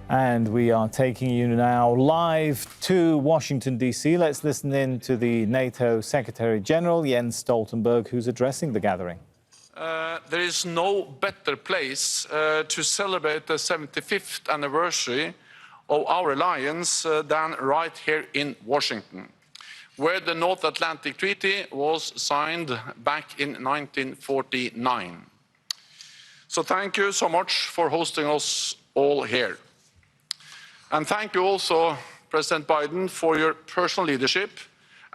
And we are taking you now live to Washington, D.C. Let's listen in to the NATO Secretary General, Jens Stoltenberg, who's addressing the gathering. There is no better place to celebrate the 75th anniversary of our alliance than right here in Washington, where the North Atlantic Treaty was signed back in 1949. So thank you so much for hosting us all here. And thank you also, President Biden, for your personal leadership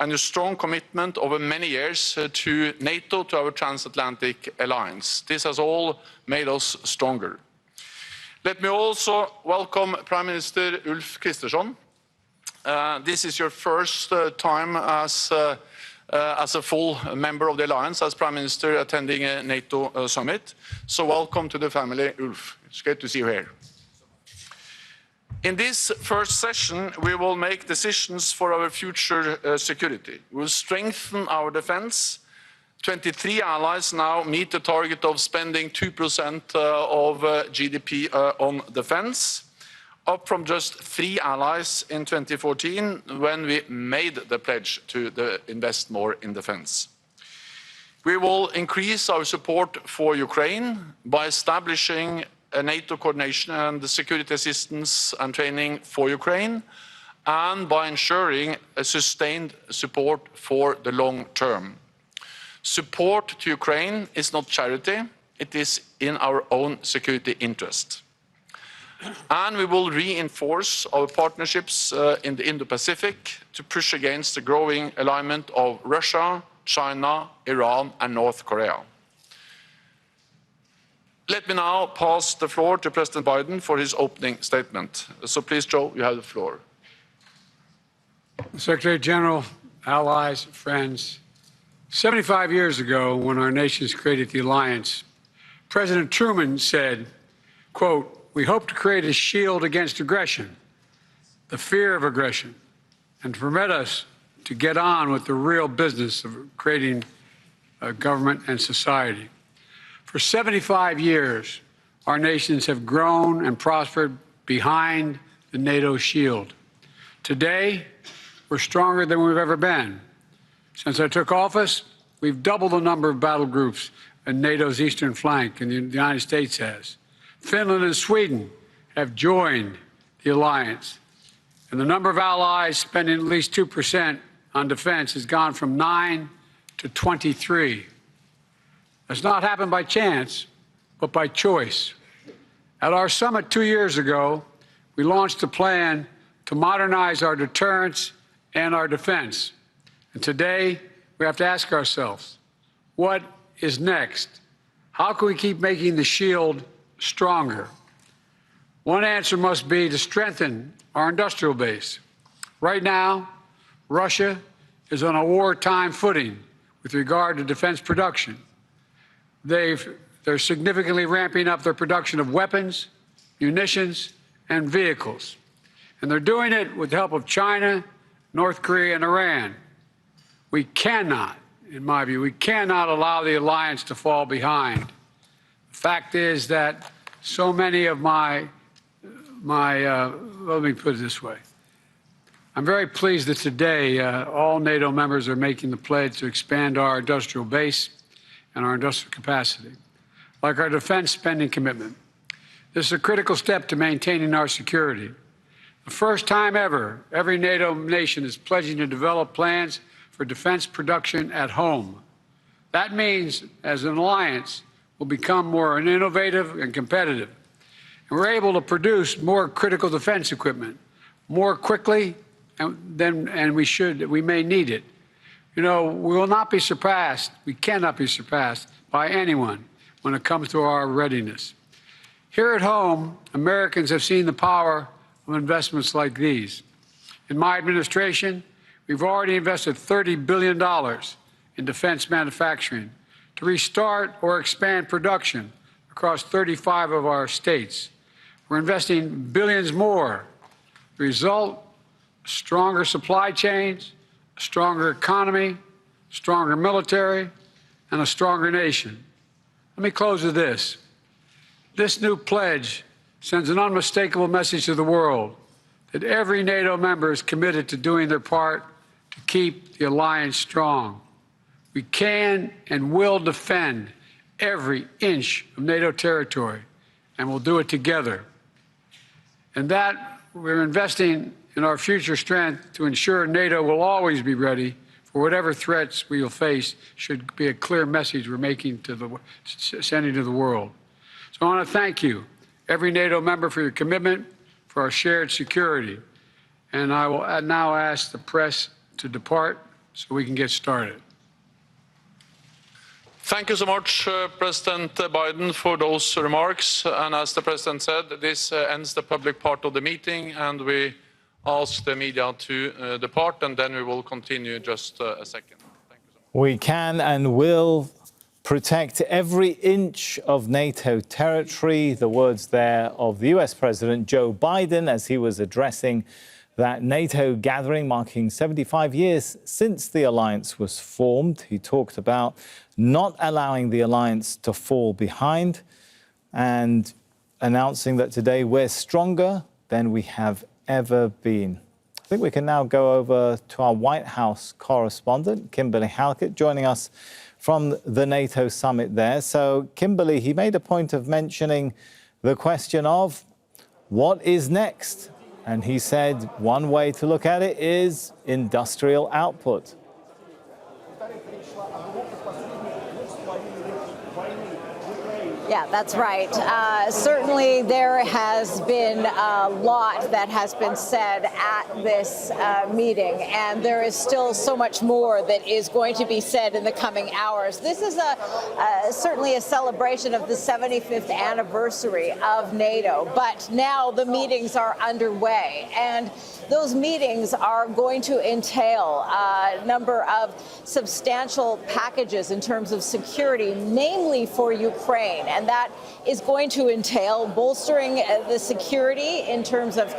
and your strong commitment over many years to NATO, to our transatlantic alliance. This has all made us stronger. Let me also welcome Prime Minister Ulf Kristersson. This is your first time as a full member of the alliance, as Prime Minister attending a NATO summit. So welcome to the family, Ulf. It's great to see you here. In this first session, we will make decisions for our future security. We will strengthen our defense. 23 allies now meet the target of spending 2% of GDP on defense, up from just 3 allies in 2014 when we made the pledge to invest more in defense. We will increase our support for Ukraine by establishing a NATO coordination and the security assistance and training for Ukraine, and by ensuring a sustained support for the long term. Support to Ukraine is not charity, it is in our own security interest. And we will reinforce our partnerships in the Indo-Pacific to push against the growing alignment of Russia, China, Iran and North Korea. Let me now pass the floor to President Biden for his opening statement. So please, Joe, you have the floor. Secretary General, allies, friends, 75 years ago, when our nations created the alliance, President Truman said, quote, "We hope to create a shield against aggression, the fear of aggression, and to permit us to get on with the real business of creating a government and society." For 75 years, our nations have grown and prospered behind the NATO shield. Today, we're stronger than we've ever been. Since I took office, we've doubled the number of battle groups in NATO's eastern flank, and the United States has. Finland and Sweden have joined the alliance, and the number of allies spending at least 2% on defense has gone from 9 to 23. That's not happened by chance, but by choice. At our summit 2 years ago, we launched a plan to modernize our deterrence and our defense. And today, we have to ask ourselves, what is next? How can we keep making the shield stronger? One answer must be to strengthen our industrial base. Right now, Russia is on a wartime footing with regard to defense production. They're significantly ramping up their production of weapons, munitions, and vehicles. And they're doing it with the help of China, North Korea, and Iran. We cannot, in my view, we cannot allow the alliance to fall behind. The fact is that so many of let me put it this way. I'm very pleased that today all NATO members are making the pledge to expand our industrial base and our industrial capacity, like our defense spending commitment. This is a critical step to maintaining our security. The first time ever, every NATO nation is pledging to develop plans for defense production at home. That means, as an alliance, we'll become more innovative and competitive. And we're able to produce more critical defense equipment more quickly than we may need it. You know, we will not be surpassed, we cannot be surpassed by anyone when it comes to our readiness. Here at home, Americans have seen the power of investments like these. In my administration, we've already invested $30 billion in defense manufacturing to restart or expand production across 35 of our states. We're investing billions more. The result, stronger supply chains, a stronger economy, stronger military, and a stronger nation. Let me close with this. This new pledge sends an unmistakable message to the world that every NATO member is committed to doing their part to keep the alliance strong. We can and will defend every inch of NATO territory, and we'll do it together. And that we're investing in our future strength to ensure NATO will always be ready for whatever threats we will face should be a clear message we're sending to the world. So I want to thank you, every NATO member, for your commitment for our shared security. And I will now ask the press to depart so we can get started. Thank you so much, President Biden, for those remarks. And as the President said, this ends the public part of the meeting, and we ask the media to depart, and then we will continue just a second. Thank you so much. We can and will protect every inch of NATO territory. The words there of the US President Joe Biden as he was addressing that NATO gathering marking 75 years since the alliance was formed. He talked about not allowing the alliance to fall behind and announcing that today we're stronger than we have ever been. I think we can now go over to our White House correspondent, Kimberly Halkett, joining us from the NATO summit there. So, Kimberly, he made a point of mentioning the question of what is next? And he said one way to look at it is industrial output. Yeah, that's right. Certainly there has been a lot that has been said at this meeting, and there is still so much more that is going to be said in the coming hours. This is certainly a celebration of the 75th anniversary of NATO, but now the meetings are underway, and those meetings are going to entail a number of substantial packages in terms of security, namely for Ukraine. And that is going to entail bolstering the security in terms of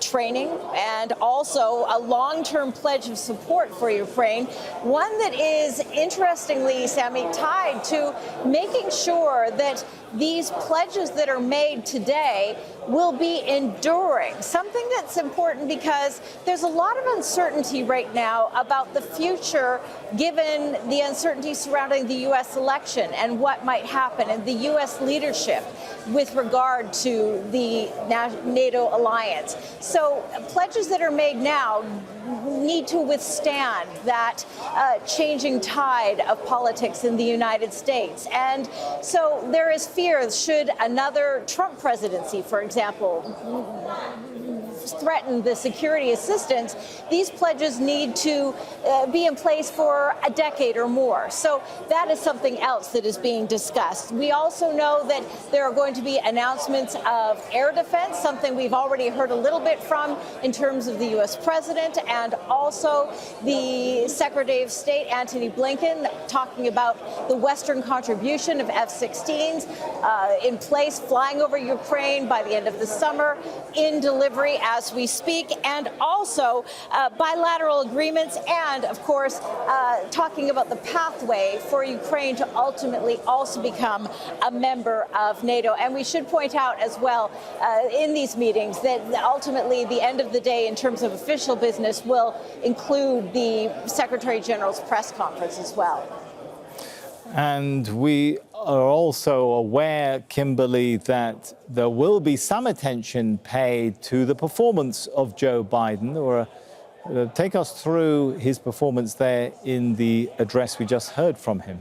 training and also a long-term pledge of support for Ukraine, one that is interestingly, Sammy, tied to making sure that these pledges that are made today will be enduring. Something that's important because there's a lot of uncertainty right now about the future, given the uncertainty surrounding the U.S. election and what might happen, and the U.S. leadership with regard to the NATO alliance. So pledges that are made now need to withstand that changing tide of politics in the United States. And so there is fear, should another Trump presidency, for example, threaten the security assistance, these pledges need to be in place for a decade or more. So that is something else that is being discussed. We also know that there are going to be announcements of air defense, something we've already heard a little bit from in terms of the U.S. president, and also the Secretary of State, Antony Blinken, talking about the Western contribution of F-16s in place, flying over Ukraine by the end of the summer, in delivery as we speak, and also bilateral agreements, and of course talking about the pathway for Ukraine to ultimately also become a member of NATO. And we should point out as well in these meetings that ultimately the end of the day in terms of official business will include the Secretary General's press conference as well. And we are also aware, Kimberly, that there will be some attention paid to the performance of Joe Biden. Take us through his performance there in the address we just heard from him.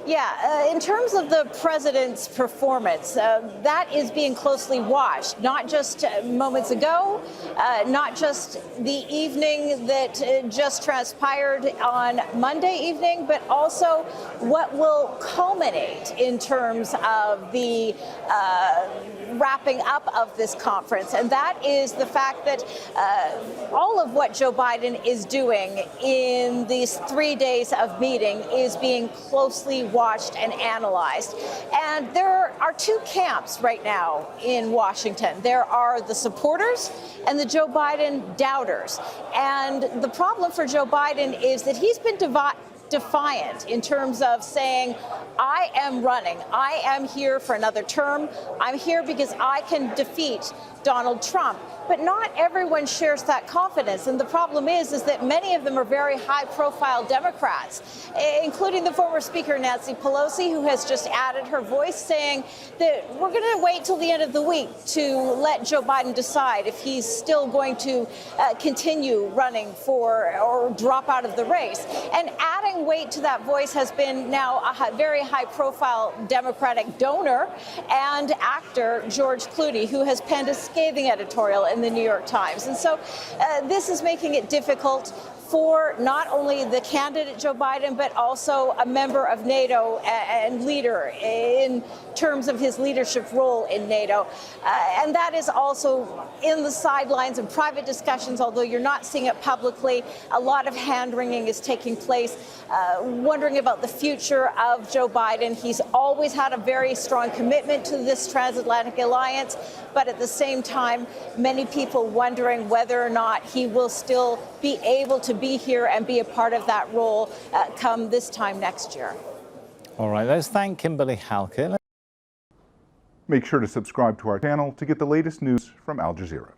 Yeah, in terms of the president's performance, that is being closely watched, not just moments ago, not just the evening that just transpired on Monday evening, but also what will culminate in terms of the wrapping up of this conference. And that is the fact that all of what Joe Biden is doing in these 3 days of meeting is being closely watched and analyzed. And there are two camps right now in Washington. There are the supporters and the Joe Biden doubters. And the problem for Joe Biden is that he's been defiant in terms of saying, I am running. I am here for another term. I'm here because I can defeat Donald Trump. But not everyone shares that confidence. And the problem is that many of them are very high-profile Democrats, including the former Speaker Nancy Pelosi, who has just added her voice saying that we're going to wait till the end of the week to let Joe Biden decide if he's still going to continue running for or drop out of the race. And adding weight to that voice has been now a very high-profile Democratic donor and actor, George Clooney, who has penned a scathing editorial in the New York Times. And so this is making it difficult for not only the candidate Joe Biden, but also a member of NATO and leader in terms of his leadership role in NATO. And that is also in the sidelines and private discussions, although you're not seeing it publicly. A lot of hand-wringing is taking place, wondering about the future of Joe Biden. He's always had a very strong commitment to this transatlantic alliance, but at the same time, many people wondering whether or not he will still be able to be here and be a part of that role come this time next year. All right, let's thank Kimberly Halkett. Make sure to subscribe to our channel to get the latest news from Al Jazeera.